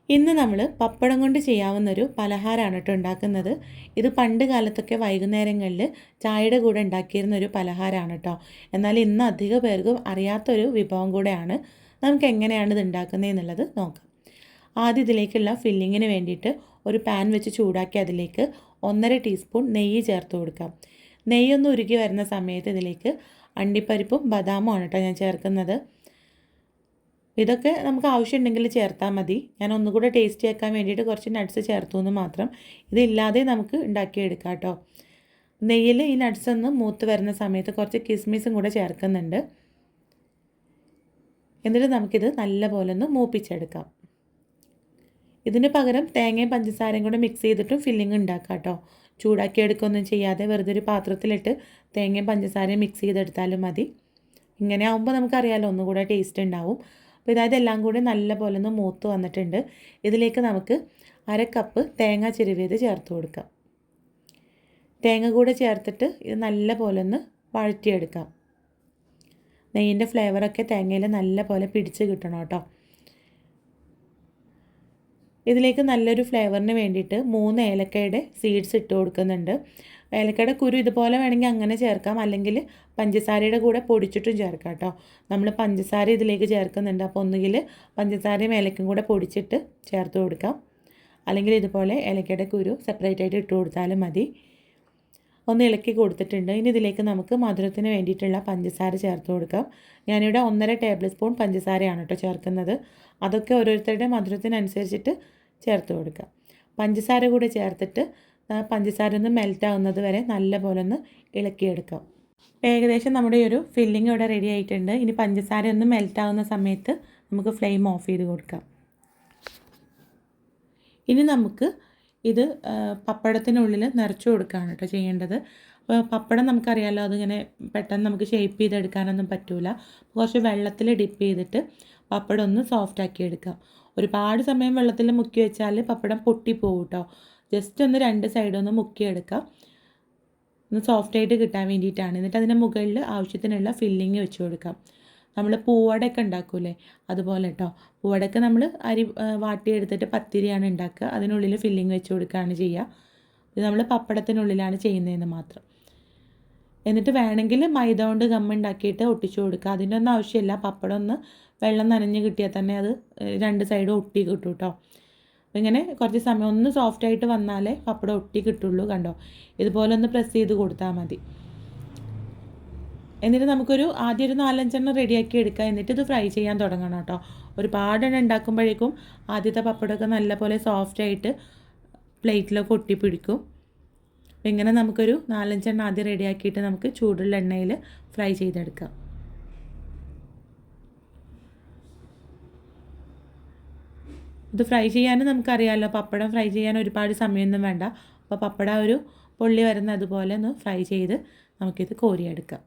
ഇന്ന് നമ്മൾ പപ്പടം കൊണ്ട് ചെയ്യാവുന്നൊരു പലഹാരമാണ് കേട്ടോ ഉണ്ടാക്കുന്നത്. ഇത് പണ്ട് കാലത്തൊക്കെ വൈകുന്നേരങ്ങളിൽ ചായയുടെ കൂടെ ഉണ്ടാക്കിയിരുന്ന ഒരു പലഹാരമാണ് കേട്ടോ. എന്നാൽ ഇന്ന് അധിക പേർക്കും അറിയാത്തൊരു വിഭവം കൂടെയാണ്. നമുക്ക് എങ്ങനെയാണ് ഇത് ഉണ്ടാക്കുന്നത് എന്നുള്ളത് നോക്കാം. ആദ്യം ഇതിലേക്കുള്ള ഫില്ലിങ്ങിന് വേണ്ടിയിട്ട് ഒരു പാൻ വെച്ച് ചൂടാക്കി അതിലേക്ക് 1.5 ടീസ്പൂൺ നെയ്യ് ചേർത്ത് കൊടുക്കാം. നെയ്യൊന്ന് ഉരുകി വരുന്ന സമയത്ത് ഇതിലേക്ക് അണ്ടിപ്പരിപ്പും ബദാമുമാണ് കേട്ടോ ഞാൻ ചേർക്കുന്നത്. ഇതൊക്കെ നമുക്ക് ആവശ്യമുണ്ടെങ്കിൽ ചേർത്താൽ മതി. ഞാൻ ഒന്നുകൂടെ ടേസ്റ്റി ആക്കാൻ വേണ്ടിയിട്ട് കുറച്ച് നട്ട്സ് ചേർത്തു എന്ന് മാത്രം. ഇതില്ലാതെ നമുക്ക് ഉണ്ടാക്കിയെടുക്കാം കേട്ടോ. നെയ്യിൽ ഈ നട്ട്സ് ഒന്ന് മൂത്ത് വരുന്ന സമയത്ത് കുറച്ച് കിസ്മിസും കൂടെ ചേർക്കുന്നുണ്ട്. എന്നിട്ട് നമുക്കിത് നല്ലപോലെ ഒന്ന് മൂപ്പിച്ചെടുക്കാം. ഇതിന് പകരം തേങ്ങയും പഞ്ചസാരയും കൂടെ മിക്സ് ചെയ്തിട്ടും ഫില്ലിങ് ഉണ്ടാക്കാം കേട്ടോ. ചൂടാക്കി എടുക്കുകയൊന്നും ചെയ്യാതെ വെറുതെ ഒരു പാത്രത്തിലിട്ട് തേങ്ങയും പഞ്ചസാരയും മിക്സ് ചെയ്തെടുത്താലും മതി. ഇങ്ങനെ ആകുമ്പോൾ നമുക്കറിയാമല്ലോ ഒന്നുകൂടെ ടേസ്റ്റ് ഉണ്ടാവും. അപ്പോൾ ഇതെല്ലാം കൂടി നല്ലപോലെ ഒന്ന് മൂത്ത് വന്നിട്ടുണ്ട്. ഇതിലേക്ക് നമുക്ക് 1/2 കപ്പ് തേങ്ങ ചിരവിയത് ചേർത്ത് കൊടുക്കാം. തേങ്ങ കൂടെ ചേർത്തിട്ട് ഇത് നല്ലപോലെ ഒന്ന് വഴറ്റിയെടുക്കാം. നെയ്യിൻ്റെ ഫ്ലേവറൊക്കെ തേങ്ങയിൽ നല്ലപോലെ പിടിച്ച് കിട്ടണം കേട്ടോ. ഇതിലേക്ക് നല്ലൊരു ഫ്ലേവറിന് വേണ്ടിയിട്ട് 3 ഏലക്കയുടെ സീഡ്സ് ഇട്ട് കൊടുക്കുന്നുണ്ട്. ഏലക്കയുടെ കുരു ഇതുപോലെ വേണമെങ്കിൽ അങ്ങനെ ചേർക്കാം, അല്ലെങ്കിൽ പഞ്ചസാരയുടെ കൂടെ പൊടിച്ചിട്ടും ചേർക്കാം കേട്ടോ. നമ്മൾ പഞ്ചസാര ഇതിലേക്ക് ചേർക്കുന്നുണ്ട്, അപ്പോൾ ഒന്നുകിൽ പഞ്ചസാരയും ഏലക്കയും കൂടെ പൊടിച്ചിട്ട് ചേർത്ത് കൊടുക്കാം, അല്ലെങ്കിൽ ഇതുപോലെ ഏലക്കയുടെ കുരു സെപ്പറേറ്റ് ആയിട്ട് ഇട്ട് കൊടുത്താലും മതി. ഒന്ന് ഇളക്കി കൊടുത്തിട്ടുണ്ട്. ഇനി ഇതിലേക്ക് നമുക്ക് മധുരത്തിന് വേണ്ടിയിട്ടുള്ള പഞ്ചസാര ചേർത്ത് കൊടുക്കാം. ഞാനിവിടെ 1.5 ടേബിൾ സ്പൂൺ പഞ്ചസാരയാണ് കേട്ടോ ചേർക്കുന്നത്. അതൊക്കെ ഓരോരുത്തരുടെ മധുരത്തിനനുസരിച്ചിട്ട് ചേർത്ത് കൊടുക്കാം. പഞ്ചസാര കൂടെ ചേർത്തിട്ട് പഞ്ചസാര ഒന്ന് മെൽറ്റ് ആവുന്നത് വരെ നല്ലപോലെ ഒന്ന് ഇളക്കിയെടുക്കാം. ഏകദേശം നമ്മുടെ ഈ ഒരു ഫില്ലിംഗ് ഇവിടെ റെഡി ആയിട്ടുണ്ട്. ഇനി പഞ്ചസാര ഒന്ന് മെൽറ്റ് ആവുന്ന സമയത്ത് നമുക്ക് ഫ്ലെയിം ഓഫ് ചെയ്ത് കൊടുക്കാം. ഇനി നമുക്ക് ഇത് പപ്പടത്തിനുള്ളിൽ നിറച്ചു കൊടുക്കുകയാണ് കേട്ടോ ചെയ്യേണ്ടത്. അപ്പോൾ പപ്പടം നമുക്കറിയാമല്ലോ, അതിങ്ങനെ പെട്ടെന്ന് നമുക്ക് ഷേപ്പ് ചെയ്തെടുക്കാനൊന്നും പറ്റില്ല. കുറച്ച് വെള്ളത്തിൽ ഡിപ്പ് ചെയ്തിട്ട് പപ്പടം ഒന്ന് സോഫ്റ്റാക്കി എടുക്കാം. ഒരുപാട് സമയം വെള്ളത്തിൽ മുക്കി വെച്ചാൽ പപ്പടം പൊട്ടിപ്പോവും കേട്ടോ. ജസ്റ്റ് ഒന്ന് 2 സൈഡൊന്ന് മുക്കിയെടുക്കാം, ഒന്ന് സോഫ്റ്റായിട്ട് കിട്ടാൻ വേണ്ടിയിട്ടാണ്. എന്നിട്ട് അതിൻ്റെ മുകളിൽ ആവശ്യത്തിനുള്ള ഫില്ലിങ് വെച്ച് കൊടുക്കാം. നമ്മൾ പൂവടയൊക്കെ ഉണ്ടാക്കൂലേ, അതുപോലെ കേട്ടോ. പൂവടയൊക്കെ നമ്മൾ അരി വാട്ടിയെടുത്തിട്ട് പത്തിരിയാണ് ഉണ്ടാക്കുക, അതിനുള്ളിൽ ഫില്ലിങ് വെച്ച് കൊടുക്കുകയാണ് ചെയ്യുക. ഇത് നമ്മൾ പപ്പടത്തിനുള്ളിലാണ് ചെയ്യുന്നതെന്ന് മാത്രം. എന്നിട്ട് വേണമെങ്കിൽ മൈദ കൊണ്ട് ഗമ്മുണ്ടാക്കിയിട്ട് ഒട്ടിച്ചു കൊടുക്കുക. അതിൻ്റെ ഒന്നും ആവശ്യമില്ല. പപ്പടം ഒന്ന് വെള്ളം നനഞ്ഞ് കിട്ടിയാൽ തന്നെ അത് 2 സൈഡും ഒട്ടി കിട്ടും കേട്ടോ. ഇങ്ങനെ കുറച്ച് സമയം ഒന്ന് സോഫ്റ്റായിട്ട് വന്നാലേ പപ്പടം ഒട്ടി കിട്ടുള്ളൂ. കണ്ടോ, ഇതുപോലെ ഒന്ന് പ്രസ് ചെയ്ത് കൊടുത്താൽ മതി. എന്നിട്ട് നമുക്കൊരു ആദ്യം ഒരു 4-5 റെഡിയാക്കി എടുക്കുക. എന്നിട്ട് ഇത് ഫ്രൈ ചെയ്യാൻ തുടങ്ങണം കേട്ടോ. ഒരുപാടെണ്ണം ഉണ്ടാക്കുമ്പോഴേക്കും ആദ്യത്തെ പപ്പടമൊക്കെ നല്ലപോലെ സോഫ്റ്റായിട്ട് പ്ലേറ്റിലൊക്കെ ഒട്ടിപ്പിടിക്കും. അപ്പോൾ ഇങ്ങനെ നമുക്കൊരു 4-5 ആദ്യം റെഡിയാക്കിയിട്ട് നമുക്ക് ചൂടുള്ള എണ്ണയിൽ ഫ്രൈ ചെയ്തെടുക്കാം. ഇത് ഫ്രൈ ചെയ്യാനും നമുക്കറിയാമല്ലോ, പപ്പടം ഫ്രൈ ചെയ്യാൻ ഒരുപാട് സമയമൊന്നും വേണ്ട. അപ്പോൾ പപ്പടം ഒരു പൊള്ളി വരുന്ന അതുപോലെ ഒന്ന് ഫ്രൈ ചെയ്ത് നമുക്കിത് കോരിയെടുക്കാം.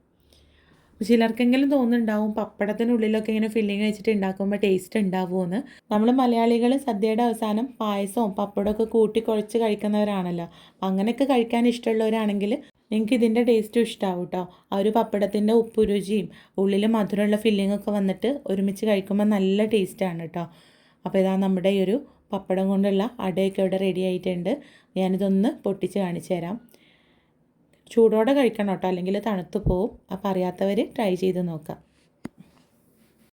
ചിലർക്കെങ്കിലും തോന്നുന്നുണ്ടാവും പപ്പടത്തിനുള്ളിലൊക്കെ ഇങ്ങനെ ഫില്ലിങ് വെച്ചിട്ട് ഉണ്ടാക്കുമ്പോൾ ടേസ്റ്റ് ഉണ്ടാവുമെന്ന്. നമ്മൾ മലയാളികൾ സദ്യയുടെ അവസാനം പായസവും പപ്പടമൊക്കെ കൂട്ടി കുഴച്ച് കഴിക്കുന്നവരാണല്ലോ. അങ്ങനെയൊക്കെ കഴിക്കാൻ ഇഷ്ടമുള്ളവരാണെങ്കിൽ നിങ്ങൾക്ക് ഇതിൻ്റെ ടേസ്റ്റും ഇഷ്ടമാവും കേട്ടോ. ആ ഒരു പപ്പടത്തിൻ്റെ ഉപ്പ് രുചിയും ഉള്ളിൽ മധുരമുള്ള ഫില്ലിങ്ങൊക്കെ വന്നിട്ട് ഒരുമിച്ച് കഴിക്കുമ്പോൾ നല്ല ടേസ്റ്റാണ് കേട്ടോ. അപ്പോൾ ഇതാ നമ്മുടെ ഈ ഒരു പപ്പടം കൊണ്ടുള്ള അടയൊക്കെ ഇവിടെ റെഡി ആയിട്ടുണ്ട്. ഞാനിതൊന്ന് പൊട്ടിച്ച് കാണിച്ചു തരാം. ചൂടോടെ കഴിക്കണം കേട്ടോ, അല്ലെങ്കിൽ തണുത്ത് പോവും. അപ്പോൾ അറിയാത്തവർ ട്രൈ ചെയ്ത് നോക്കാം.